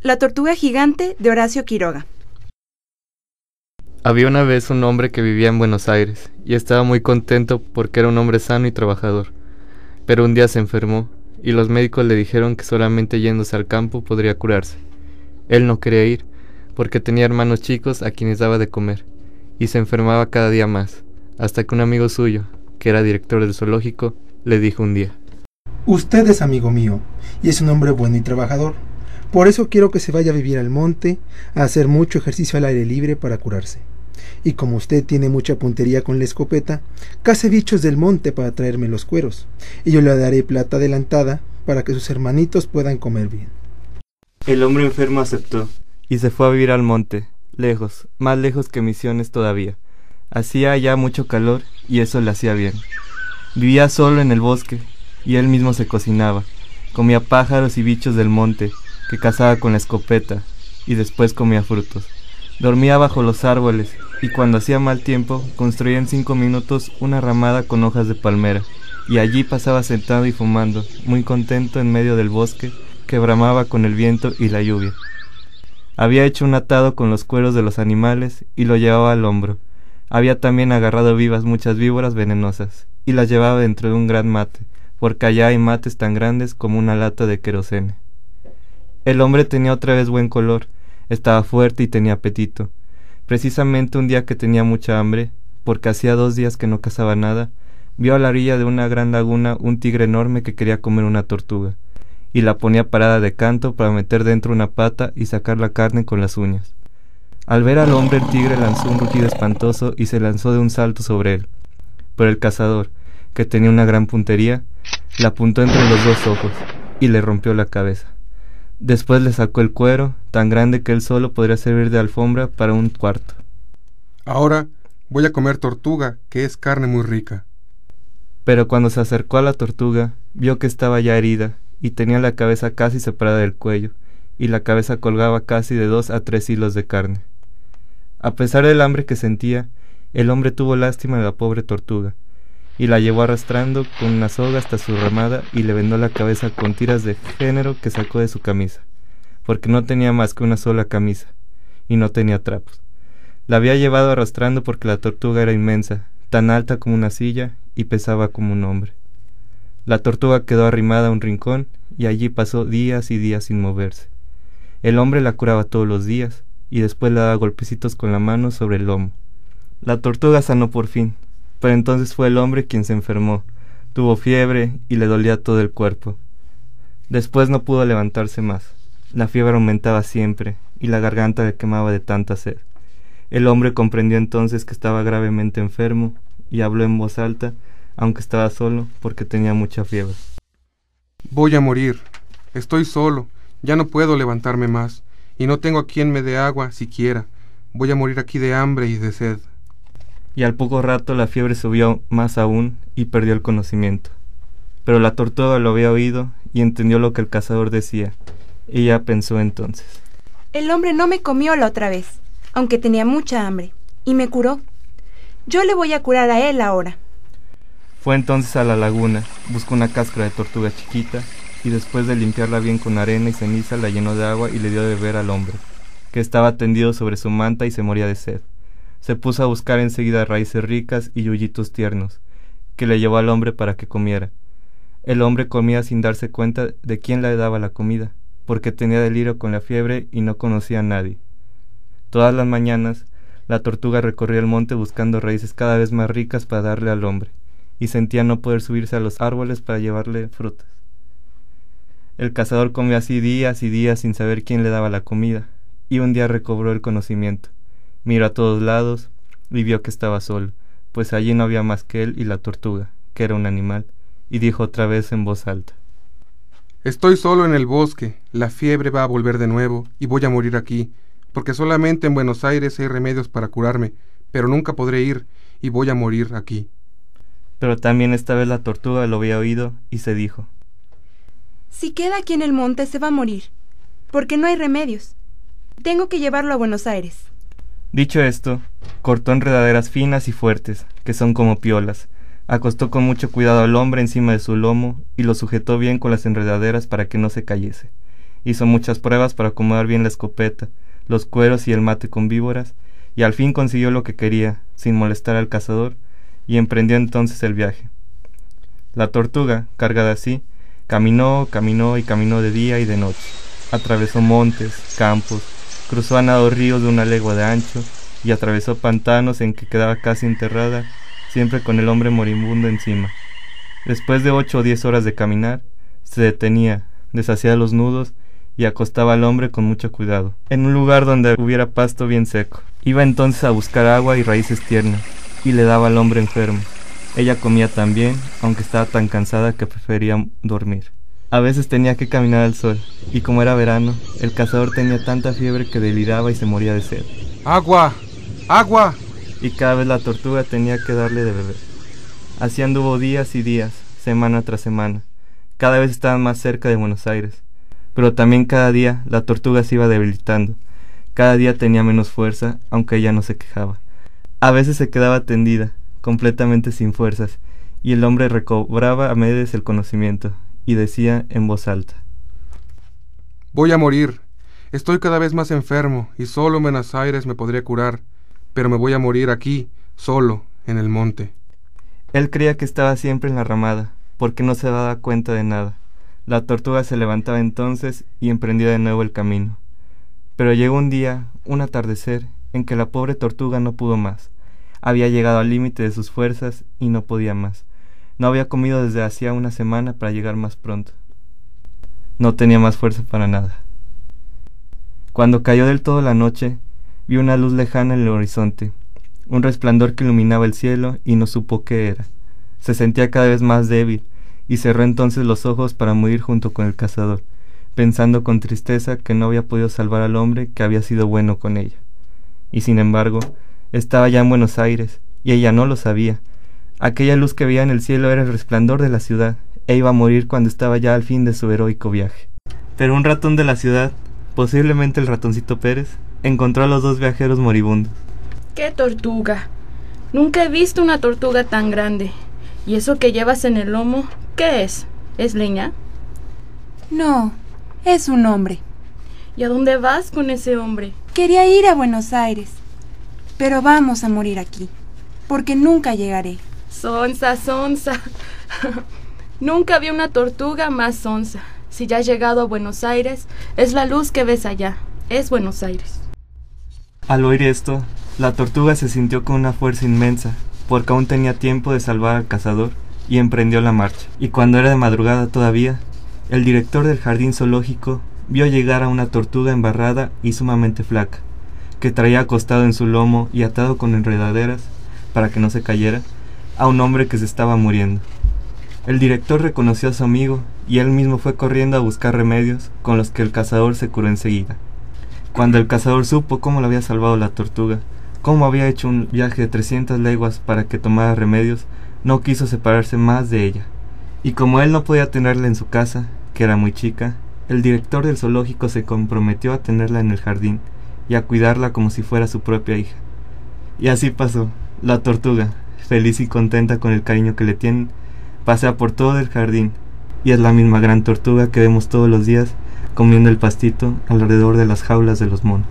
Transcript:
La tortuga gigante de Horacio Quiroga. Había una vez un hombre que vivía en Buenos Aires y estaba muy contento porque era un hombre sano y trabajador. Pero un día se enfermó y los médicos le dijeron que solamente yéndose al campo podría curarse. Él no quería ir porque tenía hermanos chicos a quienes daba de comer y se enfermaba cada día más, hasta que un amigo suyo, que era director del zoológico, le dijo un día: Usted es amigo mío y es un hombre bueno y trabajador. Por eso quiero que se vaya a vivir al monte, a hacer mucho ejercicio al aire libre para curarse. Y como usted tiene mucha puntería con la escopeta, cace bichos del monte para traerme los cueros, y yo le daré plata adelantada para que sus hermanitos puedan comer bien. El hombre enfermo aceptó y se fue a vivir al monte, lejos, más lejos que Misiones todavía. Hacía ya mucho calor y eso le hacía bien. Vivía solo en el bosque y él mismo se cocinaba, comía pájaros y bichos del monte que cazaba con la escopeta y después comía frutos. Dormía bajo los árboles y cuando hacía mal tiempo construía en 5 minutos una ramada con hojas de palmera y allí pasaba sentado y fumando, muy contento en medio del bosque que bramaba con el viento y la lluvia. Había hecho un atado con los cueros de los animales y lo llevaba al hombro. Había también agarrado vivas muchas víboras venenosas y las llevaba dentro de un gran mate, porque allá hay mates tan grandes como una lata de querosene. El hombre tenía otra vez buen color, estaba fuerte y tenía apetito. Precisamente un día que tenía mucha hambre, porque hacía 2 días que no cazaba nada, vio a la orilla de una gran laguna un tigre enorme que quería comer una tortuga, y la ponía parada de canto para meter dentro una pata y sacar la carne con las uñas. Al ver al hombre, el tigre lanzó un rugido espantoso y se lanzó de un salto sobre él. Pero el cazador, que tenía una gran puntería, la apuntó entre los 2 ojos y le rompió la cabeza. Después le sacó el cuero, tan grande que él solo podría servir de alfombra para un cuarto. Ahora voy a comer tortuga, que es carne muy rica. Pero cuando se acercó a la tortuga, vio que estaba ya herida y tenía la cabeza casi separada del cuello, y la cabeza colgaba casi de 2 a 3 hilos de carne. A pesar del hambre que sentía, el hombre tuvo lástima de la pobre tortuga, y la llevó arrastrando con una soga hasta su ramada y le vendó la cabeza con tiras de género que sacó de su camisa, porque no tenía más que una sola camisa, y no tenía trapos. La había llevado arrastrando porque la tortuga era inmensa, tan alta como una silla, y pesaba como un hombre. La tortuga quedó arrimada a un rincón, y allí pasó días y días sin moverse. El hombre la curaba todos los días, y después le daba golpecitos con la mano sobre el lomo. La tortuga sanó por fin, pero entonces fue el hombre quien se enfermó, tuvo fiebre y le dolía todo el cuerpo. Después no pudo levantarse más, la fiebre aumentaba siempre y la garganta le quemaba de tanta sed. El hombre comprendió entonces que estaba gravemente enfermo y habló en voz alta, aunque estaba solo porque tenía mucha fiebre. Voy a morir, estoy solo, ya no puedo levantarme más, y no tengo a quien me dé agua siquiera, voy a morir aquí de hambre y de sed. Y al poco rato la fiebre subió más aún y perdió el conocimiento. Pero la tortuga lo había oído y entendió lo que el cazador decía. Ella pensó entonces: El hombre no me comió la otra vez, aunque tenía mucha hambre, y me curó. Yo le voy a curar a él ahora. Fue entonces a la laguna, buscó una cáscara de tortuga chiquita, y después de limpiarla bien con arena y ceniza la llenó de agua y le dio de beber al hombre, que estaba tendido sobre su manta y se moría de sed. Se puso a buscar enseguida raíces ricas y yuyitos tiernos, que le llevó al hombre para que comiera. El hombre comía sin darse cuenta de quién le daba la comida, porque tenía delirio con la fiebre y no conocía a nadie. Todas las mañanas, la tortuga recorría el monte buscando raíces cada vez más ricas para darle al hombre, y sentía no poder subirse a los árboles para llevarle frutas. El cazador comió así días y días sin saber quién le daba la comida, y un día recobró el conocimiento. Miró a todos lados y vio que estaba solo, pues allí no había más que él y la tortuga, que era un animal, y dijo otra vez en voz alta: Estoy solo en el bosque, la fiebre va a volver de nuevo y voy a morir aquí, porque solamente en Buenos Aires hay remedios para curarme, pero nunca podré ir y voy a morir aquí. Pero también esta vez la tortuga lo había oído y se dijo: Si queda aquí en el monte se va a morir, porque no hay remedios. Tengo que llevarlo a Buenos Aires. Dicho esto, cortó enredaderas finas y fuertes, que son como piolas, acostó con mucho cuidado al hombre encima de su lomo y lo sujetó bien con las enredaderas para que no se cayese, Hizo muchas pruebas para acomodar bien la escopeta, los cueros y el mate con víboras, y al fin consiguió lo que quería, sin molestar al cazador, y emprendió entonces el viaje. La tortuga, cargada así, caminó, caminó y caminó de día y de noche. Atravesó montes, campos, cruzó a nado ríos de 1 legua de ancho, y atravesó pantanos en que quedaba casi enterrada, siempre con el hombre moribundo encima. Después de 8 o 10 horas de caminar, se detenía, deshacía los nudos y acostaba al hombre con mucho cuidado, en un lugar donde hubiera pasto bien seco. Iba entonces a buscar agua y raíces tiernas, y le daba al hombre enfermo. Ella comía también, aunque estaba tan cansada que prefería dormir. A veces tenía que caminar al sol, y como era verano, el cazador tenía tanta fiebre que deliraba y se moría de sed. ¡Agua! ¡Agua! Y cada vez la tortuga tenía que darle de beber. Así anduvo días y días, semana tras semana. Cada vez estaban más cerca de Buenos Aires. Pero también cada día la tortuga se iba debilitando. Cada día tenía menos fuerza, aunque ella no se quejaba. A veces se quedaba tendida, completamente sin fuerzas, y el hombre recobraba a medias el conocimiento, y decía en voz alta: Voy a morir. Estoy cada vez más enfermo, y solo en Buenos Aires me podría curar, pero me voy a morir aquí, solo, en el monte. Él creía que estaba siempre en la ramada, porque no se daba cuenta de nada. La tortuga se levantaba entonces y emprendía de nuevo el camino. Pero llegó un día, un atardecer, en que la pobre tortuga no pudo más. Había llegado al límite de sus fuerzas y no podía más. No había comido desde hacía 1 semana para llegar más pronto. No tenía más fuerza para nada. Cuando cayó del todo la noche, vio una luz lejana en el horizonte, un resplandor que iluminaba el cielo y no supo qué era. Se sentía cada vez más débil, y cerró entonces los ojos para morir junto con el cazador, pensando con tristeza que no había podido salvar al hombre que había sido bueno con ella. Y sin embargo, estaba ya en Buenos Aires, y ella no lo sabía. Aquella luz que veía en el cielo era el resplandor de la ciudad, e iba a morir cuando estaba ya al fin de su heroico viaje. Pero un ratón de la ciudad, posiblemente el ratoncito Pérez, encontró a los 2 viajeros moribundos. ¡Qué tortuga! Nunca he visto una tortuga tan grande. ¿Y eso que llevas en el lomo, qué es? ¿Es leña? No, es un hombre. ¿Y a dónde vas con ese hombre? Quería ir a Buenos Aires, pero vamos a morir aquí, porque nunca llegaré. Sonsa, sonsa. Nunca vi una tortuga más sonsa. Si ya has llegado a Buenos Aires, es la luz que ves allá. Es Buenos Aires. Al oír esto, la tortuga se sintió con una fuerza inmensa, porque aún tenía tiempo de salvar al cazador, y emprendió la marcha. Y cuando era de madrugada todavía, el director del jardín zoológico vio llegar a una tortuga embarrada y sumamente flaca, que traía acostado en su lomo y atado con enredaderas, para que no se cayera, a un hombre que se estaba muriendo. El director reconoció a su amigo, y él mismo fue corriendo a buscar remedios, con los que el cazador se curó enseguida. Cuando el cazador supo cómo lo había salvado la tortuga, cómo había hecho un viaje de 300 leguas para que tomara remedios, no quiso separarse más de ella. Y como él no podía tenerla en su casa, que era muy chica, el director del zoológico se comprometió a tenerla en el jardín y a cuidarla como si fuera su propia hija. Y así pasó. La tortuga, feliz y contenta con el cariño que le tienen, pasea por todo el jardín, y es la misma gran tortuga que vemos todos los días comiendo el pastito alrededor de las jaulas de los monos.